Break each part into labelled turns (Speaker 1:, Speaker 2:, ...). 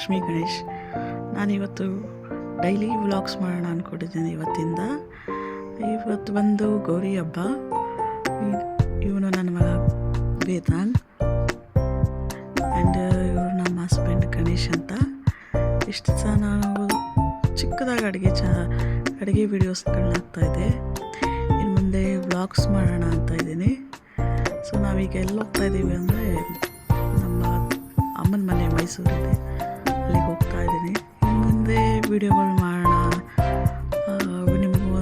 Speaker 1: ಲಕ್ಷ್ಮೀ ಗಣೇಶ್. ನಾನಿವತ್ತು daily vlogs ಮಾಡೋಣ ಅಂದ್ಕೊಂಡಿದ್ದೀನಿ. ಇವತ್ತು ಬಂದು ಗೌರಿ ಹಬ್ಬ. ಇವನು ನನ್ನ ಮಗ ವೇದಾಂಗ್ ಆ್ಯಂಡ್ ಇವರು ನಮ್ಮ ಹಸ್ಬೆಂಡ್ ಗಣೇಶ್ ಅಂತ. ಇಷ್ಟು ದಿವಸ ನಾವು ಚಿಕ್ಕದಾಗಿ ಅಡುಗೆ ವೀಡಿಯೋಸ್ಗಳನ್ನ ಹಾಕ್ತಾಯಿದ್ದೆ. ಇನ್ನು ಮುಂದೆ ವ್ಲಾಗ್ಸ್ ಮಾಡೋಣ ಅಂತ ಇದ್ದೀನಿ. ಸೊ ನಾವೀಗ ಎಲ್ಲಿ ಹೋಗ್ತಾಯಿದ್ದೀವಿ ಅಂದರೆ ನಮ್ಮ ಅಮ್ಮನ ಮನೆ ಮೈಸೂರಿದೆ, ಅಲ್ಲಿಗೆ ಹೋಗ್ತಾ ಇದ್ದೀನಿ. ಇನ್ನು ಮುಂದೆ ವೀಡಿಯೋಗಳು ಮಾಡೋಣ, ನಿಮಗೂ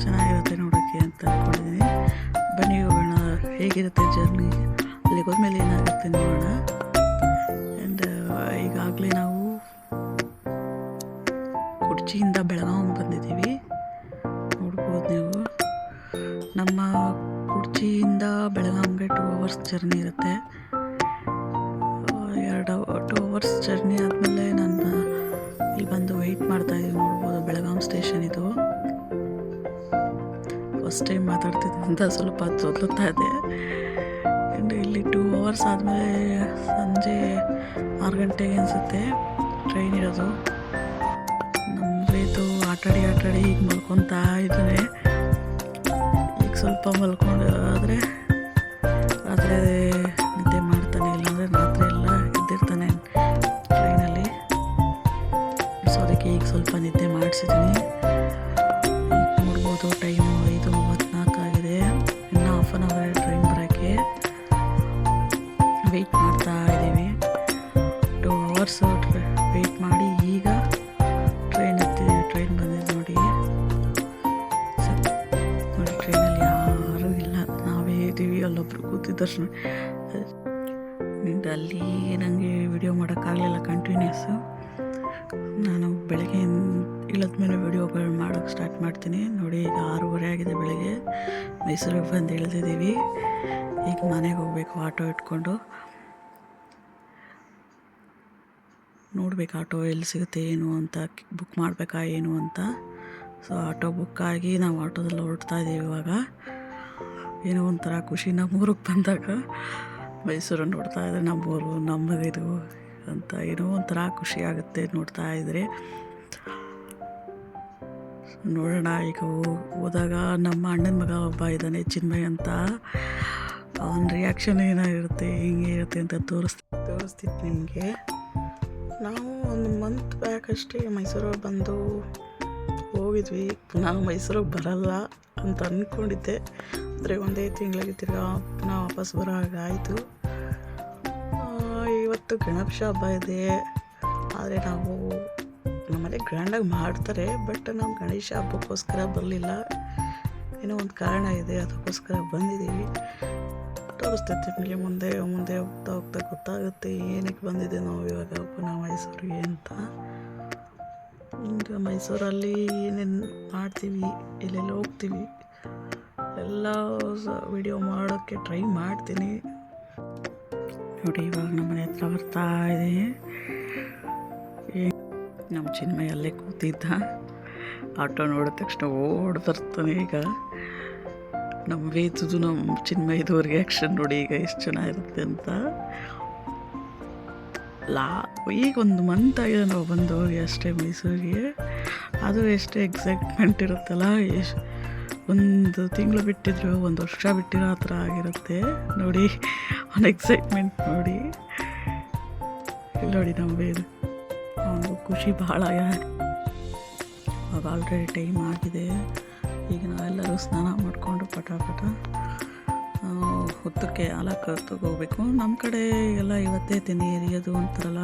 Speaker 1: ಚೆನ್ನಾಗಿರುತ್ತೆ ನೋಡೋಕ್ಕೆ ಅಂತ ಅಂದ್ಕೊಂಡಿದ್ದೀನಿ. ಬನ್ನಿ ಹೋಗೋಣ, ಹೇಗಿರುತ್ತೆ ಜರ್ನಿ, ಅಲ್ಲಿಗೆ ಹೋದ್ಮೇಲೆ ಏನಾಗುತ್ತೆ ನೋಡೋಣ. ಆ್ಯಂಡ್ ಈಗಾಗಲೇ ನಾವು ಕುಡ್ಚಿಯಿಂದ ಬೆಳಗಾವಿ ಬಂದಿದ್ದೀವಿ. ನೋಡ್ಬೋದು ನೀವು. ನಮ್ಮ ಕುಡ್ಚಿಯಿಂದ ಬೆಳಗಾವಿಗೆ 2 hours ಜರ್ನಿ ಇರುತ್ತೆ. 2 hours ಜರ್ನಿ ಆದಮೇಲೆ ನಾನು ಇಲ್ಲಿ ಬಂದು ವೆಯ್ಟ್ ಮಾಡ್ತಾಯಿದ್ದೀವಿ. ನೋಡ್ಬೋದು ಬೆಳಗಾವಿ ಸ್ಟೇಷನ್ ಇದು. ಫಸ್ಟ್ ಟೈಮ್ ಮಾತಾಡ್ತಿದ್ದಂತ ಸ್ವಲ್ಪ ತೊದಲುತ್ತಾ ಇದೆ. ಆ್ಯಂಡ್ ಇಲ್ಲಿ 2 hours ಆದಮೇಲೆ ಸಂಜೆ 6 ಗಂಟೆಗೆ ಅನಿಸುತ್ತೆ ಟ್ರೈನ್ ಇರೋದು. ನಮ್ಮದು ಆಟಾಡಿ ಈಗ ಮಲ್ಕೊತಾ ಇದ್ದಾನೆ. ಈಗ ಸ್ವಲ್ಪ ಮಲ್ಕೊಂಡು ಆದರೆ ರಾತ್ರಿ ನಿದ್ದೆ ಮಾಡ್ತಾನೆ, ಇಲ್ಲಾಂದರೆ ರಾತ್ರಿ ಎಲ್ಲ ಎದ್ದಿರ್ತಾನೆ ಟ್ರೈನಲ್ಲಿ. ಸೊ ಅದಕ್ಕೆ ಈಗ ಸ್ವಲ್ಪ ನಿದ್ದೆ ಮಾಡಿಸಿದ್ದೀನಿ. ಈಗ ನೋಡ್ಬೋದು ಟೈಮು 5:34 ಆಗಿದೆ. ಇನ್ನೂ ಹಾಫ್ ಆನ್ ಅವರ್ ಟ್ರೈನ್ ಬರೋಕ್ಕೆ ವೆಯ್ಟ್ ಮಾಡ್ತಾ ಇದ್ದೀವಿ. 2 hours ವೆಯ್ಟ್ ಮಾಡಿ ಈಗ ಟ್ರೈನ್ ಬಂದಿದೆ ನೋಡಿ. ಟ್ರೈನಲ್ಲಿ ಯಾರೂ ಇಲ್ಲ, ನಾವೇ ಇದ್ದೀವಿ. ಅಲ್ಲೊಬ್ರು ಕೂತಿದ್ದಷ್ಟು ಅಲ್ಲಿ ನನಗೆ ವಿಡಿಯೋ ಮಾಡೋಕ್ಕಾಗಲಿಲ್ಲ ಕಂಟಿನ್ಯೂಸು. ನಾನು ಬೆಳಗ್ಗೆ ಇಳಿದ ಮೇಲೆ ವಿಡಿಯೋಗಳು ಮಾಡೋಕ್ಕೆ ಸ್ಟಾರ್ಟ್ ಮಾಡ್ತೀನಿ ನೋಡಿ. ಈಗ 6:30 ಆಗಿದೆ ಬೆಳಗ್ಗೆ. ಮೈಸೂರಿಗೆ ಬಂದು ಇಳಿದಿದ್ದೀವಿ. ಈಗ ಮನೆಗೆ ಹೋಗ್ಬೇಕು ಆಟೋ ಇಟ್ಕೊಂಡು. ನೋಡ್ಬೇಕು ಆಟೋ ಎಲ್ಲಿ ಸಿಗುತ್ತೆ ಏನು ಅಂತ, ಬುಕ್ ಮಾಡಬೇಕಾ ಏನು ಅಂತ. ಸೊ ಆಟೋ ಬುಕ್ ಆಗಿ ನಾವು ಆಟೋದಲ್ಲಿ ಹೊರಡ್ತಾ ಇದ್ದೀವಿ ಇವಾಗ. ಏನೋ ಒಂಥರ ಖುಷಿ, ನಮ್ಮೂರಿಗೆ ಬಂದಾಗ ಮೈಸೂರು ನೋಡ್ತಾ ಇದ್ದರೆ ನಮ್ಮೂರು ನಮ್ಮದಿದು ಅಂತ ಏನೋ ಒಂಥರ ಖುಷಿ ಆಗುತ್ತೆ ನೋಡ್ತಾ ಇದ್ದರೆ. ನೋಡೋಣ, ಈಗ ಹೋದಾಗ ನಮ್ಮ ಅಣ್ಣನ ಮಗ ಒಬ್ಬ ಇದ್ದಾನೆ ಚಿನ್ಮಯ್ ಅಂತ. ಅವನ ರಿಯಾಕ್ಷನ್ ಏನಾಗಿರುತ್ತೆ, ಹಿಂಗೆ ಇರುತ್ತೆ ಅಂತ ತೋರಿಸ್ತಿತ್ತು ನಿಮಗೆ. ನಾವು 1 month ಬ್ಯಾಕ್ ಅಷ್ಟೇ ಮೈಸೂರಿಗೆ ಬಂದು ಹೋಗಿದ್ವಿ. ಪುನಃ ಮೈಸೂರಿಗೆ ಬರಲ್ಲ ಅಂತ ಅಂದ್ಕೊಂಡಿದ್ದೆ, ಅಂದರೆ 1 ತಿಂಗಳಿಗೆ ತಿರ್ಗಾ ಪುನಃ ವಾಪಸ್ ಬರೋ ಹಾಗಾಯಿತು. ಇವತ್ತು ಗಣೇಶ ಹಬ್ಬ ಇದೆ. ಆದರೆ ನಾವು ನಮ್ಮಲ್ಲಿ ಗ್ರ್ಯಾಂಡಾಗಿ ಮಾಡ್ತಾರೆ, ಬಟ್ ನಾವು ಗಣೇಶ ಹಬ್ಬಕ್ಕೋಸ್ಕರ ಬರಲಿಲ್ಲ. ಏನೋ ಒಂದು ಕಾರಣ ಇದೆ, ಅದಕ್ಕೋಸ್ಕರ ಬಂದಿದ್ದೀವಿ. ತೋರಿಸ್ತೈತೆ ನಿಮಗೆ ಮುಂದೆ ಹೋಗ್ತಾ ಗೊತ್ತಾಗುತ್ತೆ ಏನಕ್ಕೆ ಬಂದಿದೆ ನಾವು ಇವಾಗ ಪುನಃ ಮೈಸೂರಿಗೆ ಅಂತ. ಈಗ ಮೈಸೂರಲ್ಲಿ ಏನೇನು ಮಾಡ್ತೀವಿ, ಎಲ್ಲೆಲ್ಲಿ ಹೋಗ್ತೀವಿ ಎಲ್ಲ ವಿಡಿಯೋ ಮಾಡೋಕ್ಕೆ ಟ್ರೈ ಮಾಡ್ತೀನಿ ನೋಡಿ. ಇವಾಗ ನಮ್ಮನೆ ಹತ್ರ ಬರ್ತಾ ಇದೆ. ನಮ್ಮ ಚಿನ್ಮಯ್ ಅಲ್ಲೇ ಕೂತಿದ್ದ. ಆಟೋ ನೋಡಿದ ತಕ್ಷಣ ಓಡ್ ಬರ್ತಾನೆ. ಈಗ ನಮ್ಮ ವೇದದು ನಮ್ಮ ಚಿನ್ಮಯ್ದು ರಿಯಾಕ್ಷನ್ ನೋಡಿ ಈಗ ಎಷ್ಟು ಚೆನ್ನಾಗಿರುತ್ತೆ ಅಂತ. ಈಗ 1 month ಆಗಿದೆ ನಾವು ಬಂದವ್ರಿಗೆ ಅಷ್ಟೇ ಮೈಸೂರಿಗೆ. ಅದು ಎಷ್ಟು ಎಕ್ಸೈಟ್ಮೆಂಟ್ ಇರುತ್ತಲ್ಲ, 1 ತಿಂಗಳು ಬಿಟ್ಟಿದ್ರು 1 ವರ್ಷ ಬಿಟ್ಟಿರೋ ಆ ಥರ ಆಗಿರುತ್ತೆ ನೋಡಿ. ಅವನ ಎಕ್ಸೈಟ್ಮೆಂಟ್ ನೋಡಿ. ಇಲ್ಲಿ ನೋಡಿ ನಮ್ಮ ವೇದು, ಅವನಿಗೂ ಖುಷಿ ಭಾಳ. ಅವಾಗ ಆಲ್ರೆಡಿ ಟೈಮ್ ಆಗಿದೆ. ಈಗ ನಾವೆಲ್ಲರೂ ಸ್ನಾನ ಮಾಡಿಕೊಂಡು ಪಟ ಹೊತ್ತಕ್ಕೆ ಹಾಲಕ್ಕೆ ತಗೋಬೇಕು. ನಮ್ಮ ಕಡೆ ಎಲ್ಲ ಇವತ್ತೇ ತಿನ್ನಿ ಎರಿಯೋದು ಅಂತಾರಲ್ಲ,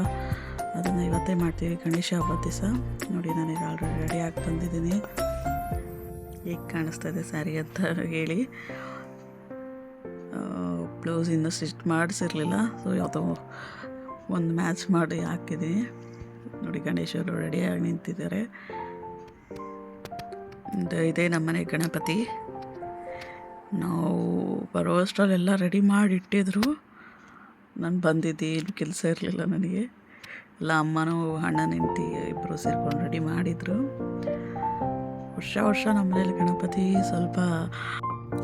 Speaker 1: ಅದನ್ನು ಇವತ್ತೇ ಮಾಡ್ತೀವಿ ಗಣೇಶ ಹಬ್ಬದ ದಿವಸ. ನೋಡಿ ನಾನೀಗ ಆಲ್ರೆಡಿ ರೆಡಿಯಾಗಿ ಬಂದಿದ್ದೀನಿ. ಹೇಗೆ ಕಾಣಿಸ್ತಾ ಇದೆ ಸ್ಯಾರಿ ಅಂತ ಹೇಳಿ. ಬ್ಲೌಸ್ ಇನ್ನೂ ಸ್ಟಿಚ್ ಮಾಡಿಸಿರಲಿಲ್ಲ, ಸೊ ಯಾವುದೋ ಒಂದು ಮ್ಯಾಚ್ ಮಾಡಿ ಹಾಕಿದ್ದೀನಿ ನೋಡಿ. ಗಣೇಶರು ರೆಡಿಯಾಗಿ ನಿಂತಿದ್ದಾರೆ. ಇದೇ ನಮ್ಮನೆ ಗಣಪತಿ. ನಾವು ಬರೋ ಅಷ್ಟರಲ್ಲೆಲ್ಲ ರೆಡಿ ಮಾಡಿ ಇಟ್ಟಿದ್ರು. ನಾನು ಬಂದಿದ್ದೆ, ಏನು ಕೆಲಸ ಇರಲಿಲ್ಲ ನನಗೆ. ಎಲ್ಲ ಅಮ್ಮನೂ ಅಣ್ಣನ ಹೆಂಡತಿ ಇಬ್ಬರು ಸೇರ್ಕೊಂಡು ರೆಡಿ ಮಾಡಿದರು. ವರ್ಷ ನಮ್ಮ ಮನೇಲಿ ಗಣಪತಿ ಸ್ವಲ್ಪ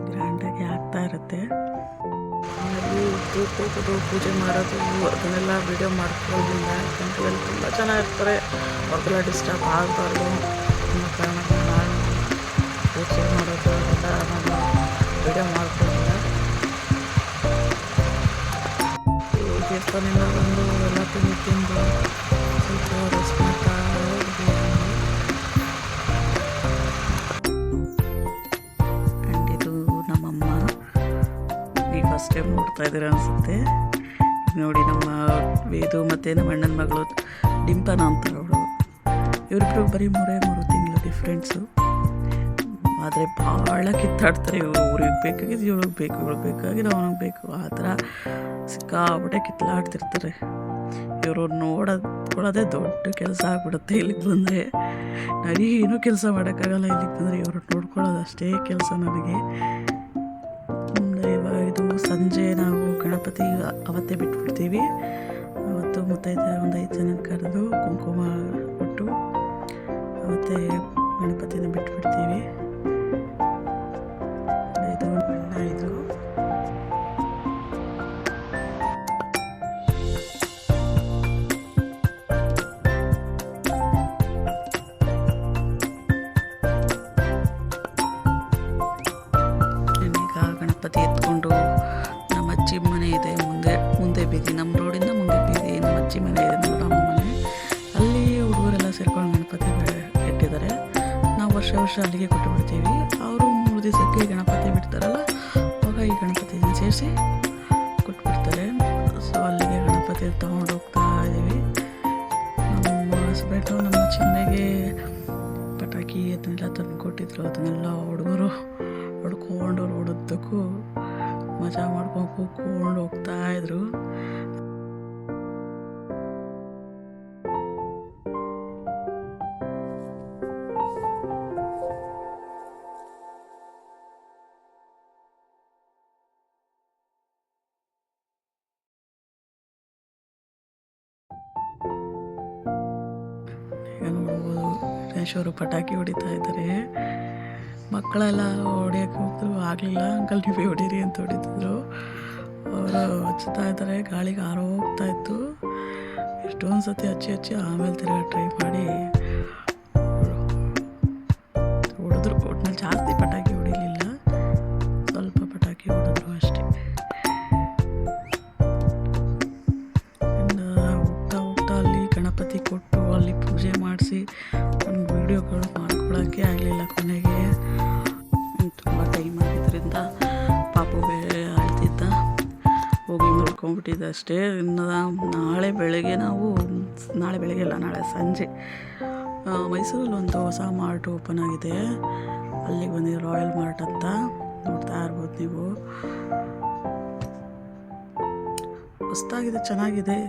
Speaker 1: ಗ್ರ್ಯಾಂಡಾಗಿ ಆಗ್ತಾ ಇರುತ್ತೆ. ಮನೆಯಲ್ಲಿ ಧೂಪ ಹೋಗೋದು ಪೂಜೆ ಮಾಡೋದು ಅದನ್ನೆಲ್ಲ ವೀಡಿಯೋ ಮಾಡ್ಕೊಳ್ಳೋದಿಲ್ಲ. ಯಾಕಂದರೆ ಅಲ್ಲಿ ತುಂಬ ಜನ ಇರ್ತಾರೆ, ಅವ್ರಿಗೆಲ್ಲ ಡಿಸ್ಟರ್ಬ್ ಆಗಬಾರ್ದು ಅನ್ನೋ ಕಾರಣಕ್ಕೆ ನಾನು ಪೂಜೆ ಮಾಡೋದು ಅದೆಲ್ಲ ನಾನು ವೀಡಿಯೋ ಮಾಡ್ಕೊಳ್ಳೋದಿಲ್ಲ. ದೇವಸ್ಥಾನದಿಂದ ಬಂದು ಎಲ್ಲ ತಿಂದು ಸ್ವಲ್ಪ ರೆಸ್ಟ್ ಮಾಡ್ತಾ ಇದ್ವಿ. ಆ್ಯಂಡ್ ಇದು ನಮ್ಮಮ್ಮ, ನೀವು ಫಸ್ಟ್ ಟೈಮ್ ನೋಡ್ತಾ ಇದ್ದೀರ ಅನಿಸುತ್ತೆ. ನೋಡಿ, ನಮ್ಮ ವೇದು ಮತ್ತು ನಮ್ಮ ಅಣ್ಣನ ಮಗಳು ಡಿಂಪನ ಅಂತಾರೆ ಅವಳು. ಇವರಿಬ್ರು ಬರೀ 3 ತಿಂಗಳು ಡಿಫ್ರೆನ್ಸು. ಆದರೆ ಭಾಳ ಕಿತ್ತಾಡ್ತಾರೆ. ಅವ್ರಿಗೆ ಬೇಕಾಗಿದ್ದು ಇವ್ಳಿಗೆ ಬೇಕು, ಇವ್ಳಿಗೆ ಬೇಕಾಗಿದ್ದು ಅವನಿಗೆ ಬೇಕು, ಆ ಥರ ಸಿಕ್ಕಾಬಿಟ್ಟೆ ಕಿತ್ಲಾಡ್ತಿರ್ತಾರೆ. ಇವರು ನೋಡೋದೇ ದೊಡ್ಡ ಕೆಲಸ ಆಗ್ಬಿಡುತ್ತೆ. ಇಲ್ಲಿಗೆ ಬಂದರೆ ನನಗೇನೂ ಕೆಲಸ ಮಾಡೋಕ್ಕಾಗಲ್ಲ. ಇಲ್ಲಿಗೆ ಬಂದರೆ ಇವರು ನೋಡ್ಕೊಳ್ಳೋದು ಅಷ್ಟೇ ಕೆಲಸ ನನಗೆ. ಇದು ಸಂಜೆ ನಾವು ಗಣಪತಿ ಅವತ್ತೇ ಬಿಟ್ಬಿಡ್ತೀವಿ. ಅವತ್ತು ಮುತ್ತೈದೆ ಒಂದು 5 ಜನ ಕರೆದು ಕುಂಕುಮ ಕೊಟ್ಟು ಅವತ್ತೇ ಗಣಪತಿನ ಬಿಟ್ಬಿಡ್ತೀವಿ. ಇದು ಬಣ್ಣ ಇದು. ಗಣಪತಿ ಎತ್ಕೊಂಡು ನಮ್ಮ ಅಜ್ಜಿ ಮನೆ ಇದೆ, ಮುಂದೆ ಬೀದಿ, ನಮ್ಮ ರೋಡಿಂದ ಮುಂದೆ ಬೀದಿ ನಮ್ಮ ಅಜ್ಜಿ ಮನೆ ಇದೆ, ನಮ್ಮ ರಾಮ ಮನೆ. ಅಲ್ಲಿ ಹುಡುಗರೆಲ್ಲ ಸೇರ್ಕೊಂಡು ಗಣಪತಿ ಇಟ್ಟಿದ್ದಾರೆ. ನಾವು ವರ್ಷ ಅಲ್ಲಿಗೆ ಕೊಟ್ಟು ಬಿಡ್ತೀವಿ. ಅವರು 3 ದಿವಸಕ್ಕೆ ಗಣಪತಿ ಬಿಡ್ತಾರಲ್ಲ, ಆವಾಗ ಈ ಗಣಪತಿನ ಸೇರಿಸಿ ಕೊಟ್ಬಿಡ್ತಾರೆ. ಸೊ ಅಲ್ಲಿಗೆ ಗಣಪತಿ ತೊಗೊಂಡು ಹೋಗ್ತಾ ಇದ್ದೀವಿ. ನಮ್ಮ ಹಸ್ಬೆಂಡು ನಮ್ಮ ಚಿನ್ನೆಗೆ ಪಟಾಕಿ ಅದನ್ನೆಲ್ಲ ತಂದು ಕೊಟ್ಟಿದ್ರು. ಅದನ್ನೆಲ್ಲ ಹುಡುಗರು ಹೊಡ್ಕೊಂಡು ರೋಡುದ್ದಕ್ಕೂ ಮಜಾ ಮಾಡ್ಕೊಂಡು ಕೂತ್ಕೊಂಡು ಹೋಗ್ತಾಯಿದ್ರು. ಈಗ ನೋಡ್ಬೋದು, ಗಣೇಶವರು ಪಟಾಕಿ ಹೊಡಿತಾ ಇದ್ದಾರೆ. ಮಕ್ಕಳೆಲ್ಲ ಹೊಡಿಯೋಕ್ಕೆ ಹೋಗಿದ್ರು, ಆಗಲಿಲ್ಲ. ಅಂಕಲ್ ನೀವೇ ಹೊಡೀರಿ ಅಂತ ಹೊಡಿತಿದ್ರು. ಅವರು ಹಚ್ತಾ ಇದ್ದಾರೆ, ಗಾಳಿಗೆ ಹಾರೋಗ್ತಾ ಇತ್ತು. ಎಷ್ಟೊಂದು ಸತಿ ಹಚ್ಚಿ ಆಮೇಲೆ ತಿರ್ಗಿ ಟ್ರೈ ಮಾಡಿ ಹೊಡೆದ್ರು. ಒಟ್ಟಿನಲ್ಲಿ ಜಾಸ್ತಿ ಪಟಾಕಿ ಹೊಡಿಲಿಲ್ಲ, ಸ್ವಲ್ಪ ಪಟಾಕಿ ಹೊಡೆದ್ರು ಅಷ್ಟೇ. ಹೋಗ್ತಾ ಅಲ್ಲಿ ಗಣಪತಿ ಕೊಟ್ಟು ಅಲ್ಲಿ ಪೂಜೆ ಮಾಡಿಸಿ ಒಂದು ವೀಡಿಯೋಗಳು ಮಾಡ್ಕೊಳ್ಳೋಕ್ಕೆ ಆಗಲಿಲ್ಲ. ಕೊನೆಗೆ ತುಂಬ ಟೈಮ್ ಆಗಿದ್ದರಿಂದ ಪಾಪು ಅಳ್ತಿದ್ದ, ಹೋಗಿ ಮಲ್ಕೊಂಡ್ಬಿಟ್ಟಿದ್ದೆ ಅಷ್ಟೇ. ಇನ್ನು ನಾಳೆ ಬೆಳಗ್ಗೆ ಅಲ್ಲ, ನಾಳೆ ಸಂಜೆ ಮೈಸೂರಲ್ಲಿ ಒಂದು ಹೊಸ ಮಾರ್ಟ್ ಓಪನ್ ಆಗಿದೆ. ಅಲ್ಲಿಗೆ ಬಂದಿದೆ, ರಾಯಲ್ ಮಾರ್ಟ್ ಅಂತ. ನೋಡ್ತಾ ಇರ್ಬೋದು ನೀವು, ಹೊಸ್ದಾಗಿದೆ, ಚೆನ್ನಾಗಿದೆ.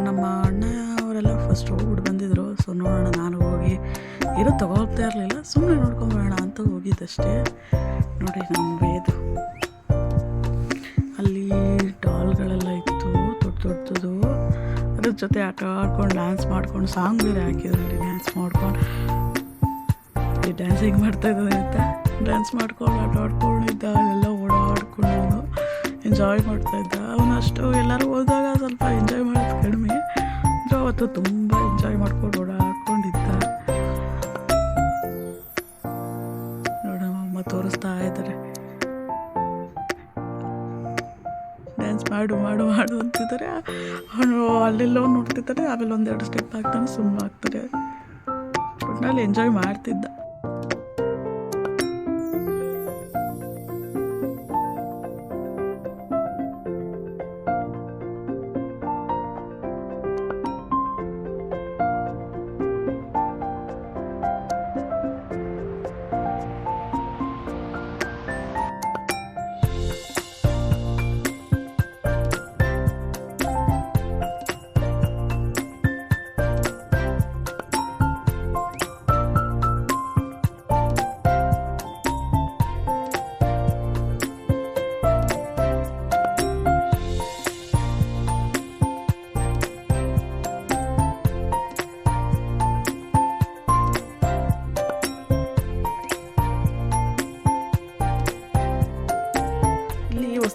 Speaker 1: ನಮ್ಮ ಅಣ್ಣ ಅವರೆಲ್ಲ ಫಸ್ಟ್ ಹೋಗ್ಬಿಟ್ಟು ಬಂದಿದ್ರು. ಸೊ ನೋಡೋಣ, ನಾನು ಹೋಗಿ ತಗೋಗ್ತಾ ಇರಲಿಲ್ಲ, ಸುಮ್ಮನೆ ನೋಡ್ಕೊಂಬರೋಣ ಅಂತ ಹೋಗಿದ್ದಷ್ಟೇ. ನೋಡಿ, ನಮ್ಮ ವೇದು ಅಲ್ಲಿ ಡಾಲ್ಗಳೆಲ್ಲ ಇತ್ತು, ದೊಡ್ಡದು. ಅದ್ರ ಜೊತೆ ಆಟ ಆಡ್ಕೊಂಡು ಡ್ಯಾನ್ಸ್ ಮಾಡ್ಕೊಂಡು ಸಾಂಗ್ ಬೇರೆ ಹಾಕಿದ್ರು. ಅಲ್ಲಿ ಡ್ಯಾನ್ಸ್ ಮಾಡ್ಕೊಂಡು ಡ್ಯಾನ್ಸ್ ಹೇಗೆ ಮಾಡ್ತಾ ಇದ್ದಾನೆ ಅಂತ ಡ್ಯಾನ್ಸ್ ಮಾಡ್ಕೊಂಡು ಆಟ ಆಡ್ಕೊಂಡಿದ್ದ. ಅಲ್ಲೆಲ್ಲ ಓಡಾಡ್ಕೊಂಡು ಅವನು ಎಂಜಾಯ್ ಮಾಡ್ತಾಯಿದ್ದ. ಅವನು ಅಷ್ಟು ಎಲ್ಲರೂ ಹೋದಾಗ ಸ್ವಲ್ಪ ಎಂಜಾಯ್ ಮಾಡೋದು ಕಡಿಮೆ, ಅಂದರೆ ಅವತ್ತು ತುಂಬ ಎಂಜಾಯ್ ಮಾಡ್ಕೊಂಡು ಓಡಾಡ್ಕೊಂಡಿದ್ದ. ನೋಡ, ಅಮ್ಮ ತೋರಿಸ್ತಾ ಇದ್ದಾರೆ, ಡ್ಯಾನ್ಸ್ ಮಾಡು ಅಂತಿದ್ದಾರೆ. ಅವನು ಅಲ್ಲೆಲ್ಲೋ ನೋಡ್ತಿದ್ದಾರೆ, ಆಮೇಲೆ 1-2 ಸ್ಟೆಪ್ ಹಾಕ್ತಾನೆ, ಸುಮ್ಮನೆ ಆಗ್ತಾರೆ. ಒಟ್ಟಿನಲ್ಲಿ ಎಂಜಾಯ್ ಮಾಡ್ತಿದ್ದ.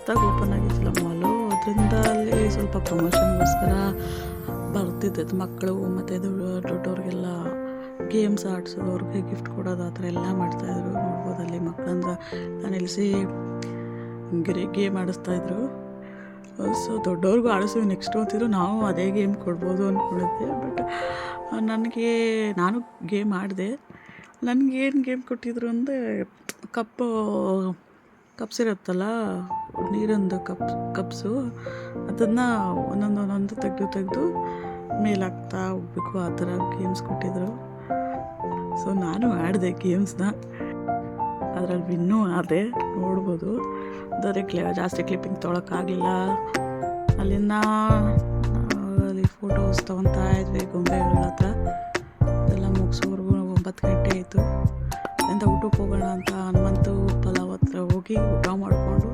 Speaker 1: ಹೊಸ್ದಾಗಿ ಓಪನ್ ಆಗಿದ್ದಿಲ್ಲ ಮಾಲು, ಅದರಿಂದ ಅಲ್ಲಿ ಸ್ವಲ್ಪ ಪ್ರಮೋಷನ್ಗೋಸ್ಕರ ಬರ್ತಿದ್ದದ್ದು ಮಕ್ಕಳು ಮತ್ತು ದೊಡ್ಡವ್ರಿಗೆಲ್ಲ ಗೇಮ್ಸ್ ಆಡಿಸೋದು, ಅವ್ರಿಗೆ ಗಿಫ್ಟ್ ಕೊಡೋದು ಆ ಥರ ಎಲ್ಲ ಮಾಡ್ತಾಯಿದ್ರು. ನೋಡ್ಬೋದು ಅಲ್ಲಿ ಮಕ್ಕಳಂದ ನಿಲ್ಲಿಸಿ ಗೇಮ್ ಆಡಿಸ್ತಾಯಿದ್ರು. ಸೊ ದೊಡ್ಡವ್ರಿಗೂ ಆಡಿಸ್ತೀವಿ ನೆಕ್ಸ್ಟ್ ಅಂತಿದ್ರು. ನಾವು ಅದೇ ಗೇಮ್ ಕೊಡ್ಬೋದು ಅಂದ್ಕೊಂಡಿದ್ದೆ. ಬಟ್ ನಾನು ಗೇಮ್ ಆಡಿದೆ. ನನಗೇನು ಗೇಮ್ ಕೊಟ್ಟಿದ್ರು ಅಂದರೆ ಕಪ್ಸ್ ಇರುತ್ತಲ್ಲ, ನೀರಿಂದು ಕಪ್ಸು, ಅದನ್ನು ಒಂದೊಂದು ತೆಗೆದು ಮೇಲೆ ಹಾಕ್ತಾ ಹೋಗ್ಬೇಕು, ಆ ಥರ ಗೇಮ್ಸ್ ಕೊಟ್ಟಿದ್ರು. ಸೊ ನಾನು ಆಡಿದೆ ಗೇಮ್ಸ್ನ, ಅದರಲ್ಲಿ ವಿನ್ನೂ ಆದೆ. ನೋಡ್ಬೋದು ಅದಕ್ಕೆ ಜಾಸ್ತಿ ಕ್ಲಿಪ್ಪಿಂಗ್ ತೊಗೊಳಕ್ಕಾಗಲಿಲ್ಲ. ಅಲ್ಲಿಂದ ಅಲ್ಲಿ ಫೋಟೋಸ್ ತೊಗೊತಾ ಇದ್ವಿ ಗೊಂಬೆಗಳ ಹತ್ರ. ಎಲ್ಲ ಮುಗಿಸೋವರೆಗೂ 9 ಗಂಟೆ ಆಯಿತು. ಅಲ್ಲಿಂದ ಊಟಕ್ಕೆ ಹೋಗೋಣ ಅಂತ ಹನುಮಂತು ಪಲಾವ್ ಹತ್ರ ಹೋಗಿ ಊಟ ಮಾಡಿಕೊಂಡು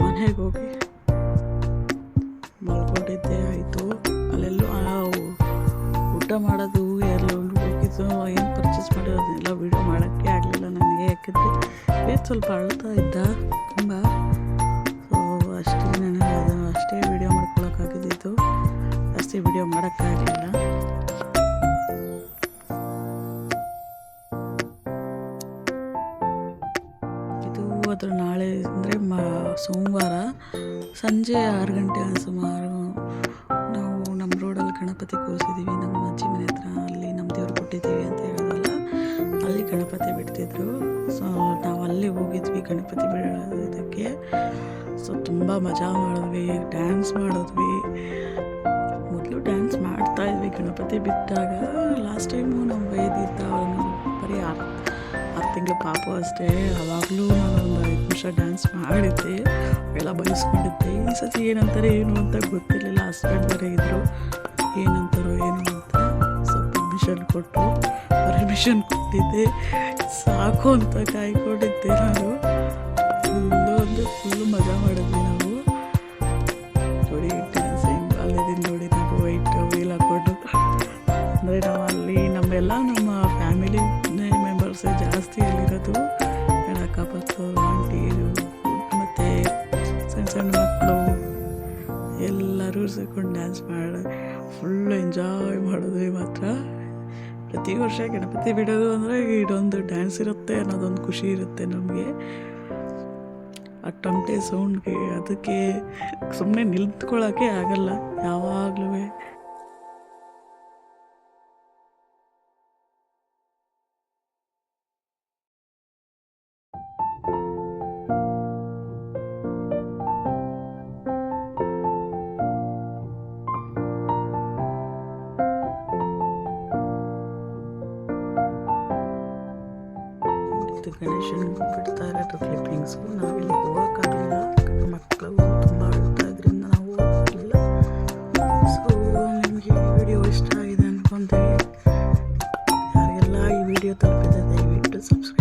Speaker 1: ಮನೆಗೆ ಹೋಗಿ ಮಲ್ಕೊಂಡಿದ್ದೆ ಆಯಿತು. ಅಲ್ಲೆಲ್ಲೂ ಊಟ ಮಾಡೋದು ಎಲ್ಲೋ ಹೋಗಿದ್ದು ಏನು ಪರ್ಚೇಸ್ ಮಾಡಿರೋದನ್ನೆಲ್ಲ ವೀಡಿಯೋ ಮಾಡೋಕ್ಕೆ ಆಗಲಿಲ್ಲ ನನಗೆ. ಯಾಕಂದರೆ ಸ್ವಲ್ಪ ಅಳ್ತಾ ಇದ್ದ ತುಂಬ. ಸೊ ಅಷ್ಟೇ ನಾನು ಅದನ್ನು ಅಷ್ಟೇ ವೀಡಿಯೋ ಮಾಡ್ಕೊಳಕ್ಕಾಗಿದ್ದು, ಜಾಸ್ತಿ ವೀಡಿಯೋ ಮಾಡೋಕ್ಕಾಗಲಿಲ್ಲ. ಇದು ಅದರ ನಾಳೆ ಅಂದರೆ ಸೋಮವಾರ ಸಂಜೆ 6 ಗಂಟೆ ಸುಮಾರು ನಾವು ನಮ್ಮ ರೋಡಲ್ಲಿ ಗಣಪತಿ ಕೂರಿಸಿದ್ದೀವಿ. ನಮ್ಮ ಅಜ್ಜಿ ಮನೆ ಹತ್ರ ಅಲ್ಲಿ ನಮ್ಮ ದೇವ್ರು ಕೊಟ್ಟಿದ್ದೀವಿ ಅಂತ ಹೇಳೋದಲ್ಲ, ಅಲ್ಲಿ ಗಣಪತಿ ಬಿಡ್ತಿದ್ರು. ಸೊ ನಾವು ಅಲ್ಲಿ ಹೋಗಿದ್ವಿ ಗಣಪತಿ ಬಿಡೋದಕ್ಕೆ. ಸೊ ತುಂಬ ಮಜಾ ಮಾಡಿದ್ವಿ, ಡ್ಯಾನ್ಸ್ ಮಾಡಿದ್ವಿ. ಮೊದಲು ಡ್ಯಾನ್ಸ್ ಮಾಡ್ತಾಯಿದ್ವಿ ಗಣಪತಿ ಬಿಟ್ಟಾಗ. ಲಾಸ್ಟ್ ಟೈಮು ನಮ್ಮ ವೈದಿದ್ದ ಅವನು ಬರೀ 6 ತಿಂಗಳು ಪಾಪು ಅಷ್ಟೇ. ಆವಾಗಲೂ ನಾನೊಂದು 5 ನಿಮಿಷ ಡ್ಯಾನ್ಸ್ ಮಾಡಿದ್ದೆ, ಎಲ್ಲ ಬಯಸ್ಕೊಂಡಿದ್ದೆ. ಈ ಸತಿ ಏನಂತಾರೆ ಏನು ಅಂತ ಗೊತ್ತಿರಲಿಲ್ಲ. ಹಸ್ಬೆಂಡ್ ಬೇರೆ ಇದ್ದರು, ಏನಂತಾರೋ ಏನು ಅಂತ. ಸೊ ಪರ್ಮಿಷನ್ ಕೊಟ್ಟಿದ್ದೆ, ಸಾಕು ಅಂತ ಕಾಯ್ಕೊಂಡಿದ್ದೆ ನಾನು. ಫುಲ್ಲು ಮಜಾ ಮಾಡಿದ್ವಿ ನಾವು. ನೋಡಿ ಡ್ಯಾನ್ಸಿಂಗ್ ಅಲ್ಲಿದ್ದೀನಿ ನೋಡಿ, ನಾವು ವೈಟ್ ವೀಲ್ ಹಾಕ್ಕೊಂಡು. ಅಂದರೆ ನಾವು ಅಲ್ಲಿ ನಮ್ಮ ಫ್ಯಾಮಿಲಿ ಮೆಂಬರ್ಸೇ ಜಾಸ್ತಿ ಅಲ್ಲಿರೋದು. ಅಕ್ಕಪಕ್ಕ ಆಂಟಿ ಮತ್ತು ಸಣ್ಣ ಮಕ್ಕಳು ಎಲ್ಲರೂ ಸೇರ್ಕೊಂಡು ಡ್ಯಾನ್ಸ್ ಮಾಡಿ ಫುಲ್ಲು ಎಂಜಾಯ್ ಮಾಡಿದ್ವಿ ಮಾತ್ರ. ಪ್ರತಿ ವರ್ಷ ಗಣಪತಿ ಬಿಡೋದು ಅಂದರೆ ಇದೊಂದು ಡ್ಯಾನ್ಸ್ ಇರುತ್ತೆ ಅನ್ನೋದೊಂದು ಖುಷಿ ಇರುತ್ತೆ ನಮಗೆ. ಆ ಟಮಟೆ ಸೌಂಡ್ಗೆ ಅದಕ್ಕೆ ಸುಮ್ಮನೆ ನಿಂತ್ಕೊಳ್ಳೋಕ್ಕೆ ಆಗಲ್ಲ ಯಾವಾಗಲೂ. ಗಣೇಶನ್ ಬಿಡ್ತಾ ಇರೋದು ಕ್ಲಿಪ್ಪಿಂಗ್ಸು. ನಾವಿಲ್ಲಿ ಹೋಗೋಕ್ಕಾಗಲಿಲ್ಲ, ಮಕ್ಕಳು ತುಂಬ ಅಳ್ತಾ ಇದ್ರಿಂದ ನಾವು ಹೋಗಲಿಲ್ಲ. ಸೊ ನಿಮಗೆ ಈ ವಿಡಿಯೋ ಇಷ್ಟ ಆಗಿದೆ ಅಂದ್ಕೊಂತೀವಿ. ಯಾರಿಗೆಲ್ಲ ಈ ವಿಡಿಯೋ ತಲುಪಿದೆ ದಯವಿಟ್ಟು ಸಬ್ಸ್ಕ್ರೈಬ್